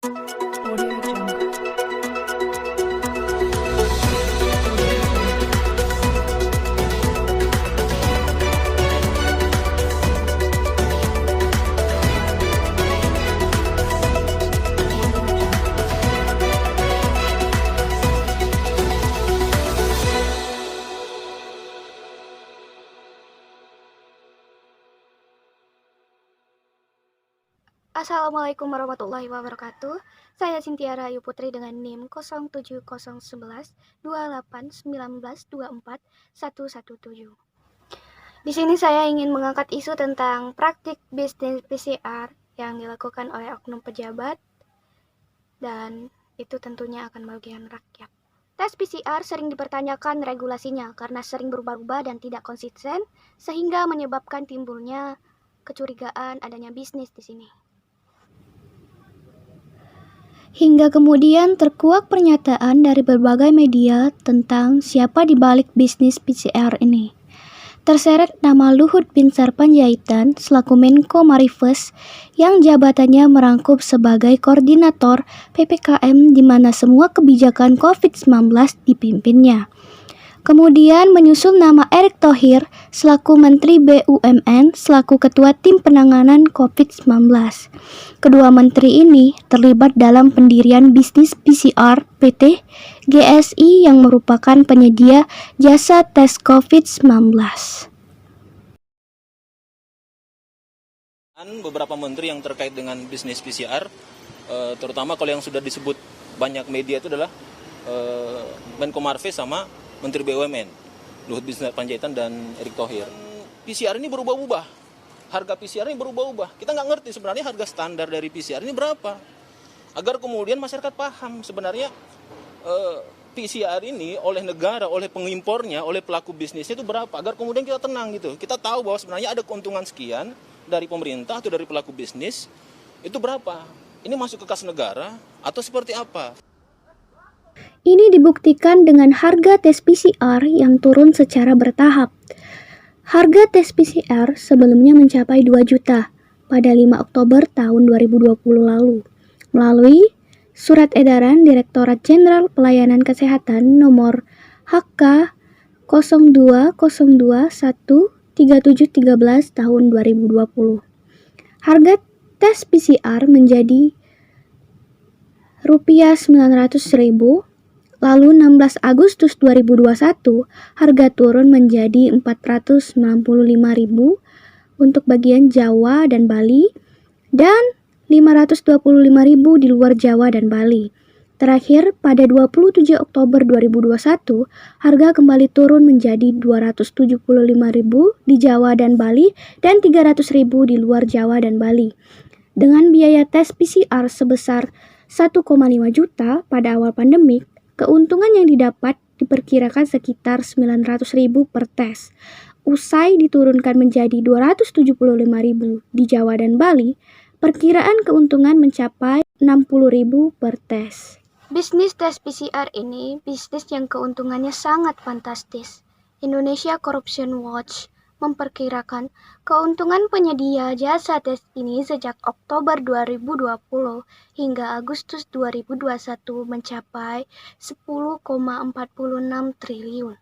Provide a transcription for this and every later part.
Audio Jungle. Assalamualaikum warahmatullahi wabarakatuh. Saya Cynthia Rahayu Putri dengan NIM 07011 117. Di sini saya ingin mengangkat isu tentang praktik bisnis PCR yang dilakukan oleh oknum pejabat, dan itu tentunya akan merugikan rakyat. Tes PCR sering dipertanyakan regulasinya karena sering berubah-ubah dan tidak konsisten, sehingga menyebabkan timbulnya kecurigaan adanya bisnis di sini. Hingga kemudian terkuak pernyataan dari berbagai media tentang siapa di balik bisnis PCR ini. Terseret nama Luhut Binsar Panjaitan selaku Menko Marifes yang jabatannya merangkup sebagai koordinator PPKM di mana semua kebijakan COVID-19 dipimpinnya. Kemudian menyusul nama Erick Thohir selaku Menteri BUMN selaku Ketua Tim Penanganan COVID-19. Kedua menteri ini terlibat dalam pendirian bisnis PCR PT GSI yang merupakan penyedia jasa tes COVID-19. Beberapa menteri yang terkait dengan bisnis PCR, terutama kalau yang sudah disebut banyak media itu adalah Menko Marves sama Menteri BUMN, Luhut Binsar Panjaitan dan Erick Thohir. PCR ini berubah-ubah, harga PCR ini berubah-ubah. Kita nggak ngerti sebenarnya harga standar dari PCR ini berapa. Agar kemudian masyarakat paham sebenarnya PCR ini oleh negara, oleh pengimpornya, oleh pelaku bisnisnya itu berapa. Agar kemudian kita tenang gitu. Kita tahu bahwa sebenarnya ada keuntungan sekian dari pemerintah atau dari pelaku bisnis, itu berapa? Ini masuk ke kas negara atau seperti apa? Ini dibuktikan dengan harga tes PCR yang turun secara bertahap. Harga tes PCR sebelumnya mencapai 2 juta pada 5 Oktober tahun 2020 lalu. Melalui Surat Edaran Direktorat Jenderal Pelayanan Kesehatan nomor HK 020213 tahun 2020. Harga tes PCR menjadi Rp900.000. Lalu 16 Agustus 2021, harga turun menjadi Rp495.000 untuk bagian Jawa dan Bali dan Rp525.000 di luar Jawa dan Bali. Terakhir, pada 27 Oktober 2021, harga kembali turun menjadi Rp275.000 di Jawa dan Bali dan Rp300.000 di luar Jawa dan Bali. Dengan biaya tes PCR sebesar 1,5 juta pada awal pandemik, keuntungan yang didapat diperkirakan sekitar Rp900.000 per tes. Usai diturunkan menjadi Rp275.000 di Jawa dan Bali, perkiraan keuntungan mencapai Rp60.000 per tes. Bisnis tes PCR ini bisnis yang keuntungannya sangat fantastis. Indonesia Corruption Watch memperkirakan keuntungan penyedia jasa tes ini sejak Oktober 2020 hingga Agustus 2021 mencapai 10,46 triliun.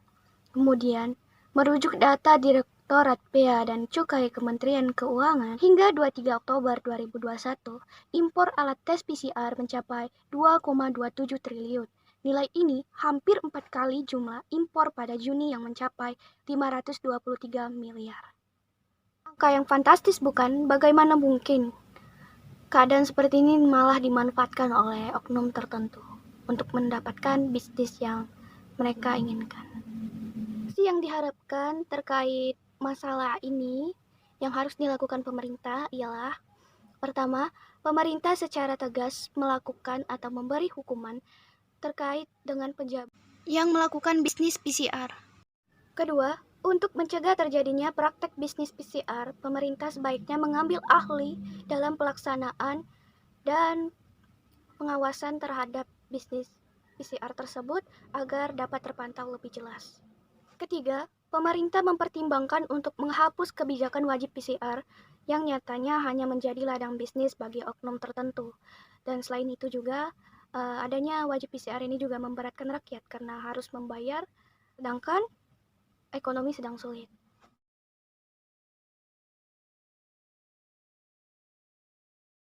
Kemudian, merujuk data Direktorat Bea dan Cukai Kementerian Keuangan, hingga 23 Oktober 2021, impor alat tes PCR mencapai 2,27 triliun. Nilai ini hampir 4 kali jumlah impor pada Juni yang mencapai 523 miliar. Angka yang fantastis bukan? Bagaimana mungkin keadaan seperti ini malah dimanfaatkan oleh oknum tertentu untuk mendapatkan bisnis yang mereka inginkan. Yang diharapkan terkait masalah ini yang harus dilakukan pemerintah ialah: pertama, pemerintah secara tegas melakukan atau memberi hukuman terkait dengan pejabat yang melakukan bisnis PCR. Kedua, untuk mencegah terjadinya praktek bisnis PCR, pemerintah sebaiknya mengambil ahli dalam pelaksanaan dan pengawasan terhadap bisnis PCR tersebut agar dapat terpantau lebih jelas. Ketiga, pemerintah mempertimbangkan untuk menghapus kebijakan wajib PCR yang nyatanya hanya menjadi ladang bisnis bagi oknum tertentu. Dan selain itu juga adanya wajib PCR ini juga memberatkan rakyat karena harus membayar, sedangkan ekonomi sedang sulit.